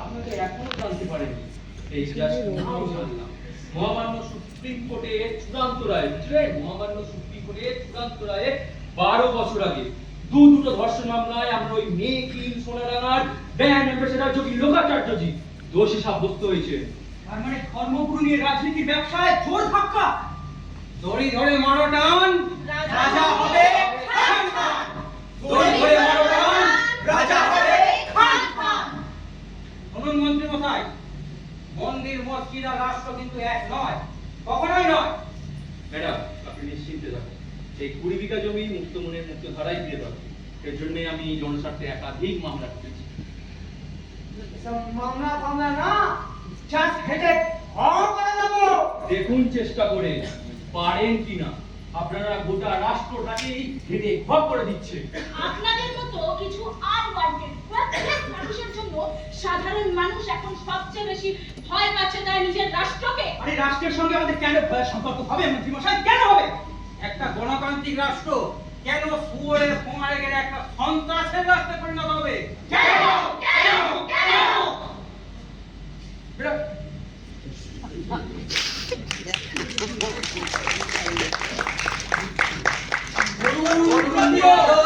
আপনাকে এখনো জানতে পারেনি। এই জাস্ট নাম জানলাম। মহামান্য সুপ্রিম কোর্টে চূড়ান্ত রায়, বুঝলেন? মহামান্য সুপ্রিম কোর্টে চূড়ান্ত রায়ে 12 বছর আগে দুটো ধর্ষণ মামলায় আমরা ওই মেক ইন সোনাডাঙ্গার ব্র্যান্ড অ্যাম্বাসেডর যোগী লোকাচার্যজি দোষী সাব্যস্ত হয়েছে। তার মানে ধর্মগুরু নিয়ে রাজনীতি ব্যবসায় জোর ধাক্কা। দড়ি ধরে মারো টান, রাজা হবে খান খান। দড়ি ধরে মারো টান, রাজা হবে খান খান। শুনুন মন্ত্রী মশাই, মন্দির মসজিদ আর রাষ্ট্র কিন্তু এক নয়, কখনোই নয়। ম্যাডাম, আপনি নিশ্চিন্তে থাকুন। এই 20 বিঘা জমি মুক্ত মনের মুক্ত ধারায় দিয়ে দেওয়া। এর জন্য আমি জনস্বার্থে একাধিক মামলা করেছি। মামলা না, জাস্ট হেডে করে দেবো। দেখুন চেষ্টা করে পারেন কিনা। আপনারা গোটা রাষ্ট্রটাকেই হেঁটে ঘপ করে দিচ্ছে। আপনাদের মতো কিছু আনওয়ান্টেড প্রত্যেক মানুষের জন্য সাধারণ মানুষ এখন সবচেয়ে বেশি ভয় পাচ্ছে তার নিজের রাষ্ট্রকে। আরে রাষ্ট্রের সঙ্গে আমাদের কেন ভয়ের সম্পর্ক হবে মন্ত্রী মশাই? কেন হবে? একটা গণতান্ত্রিক রাষ্ট্র কেন সুরের ফোঁড়ে গেলে একটা সন্ত্রাসের রাষ্ট্রে পরিণত হবে? কেন কেন কেন? বলুন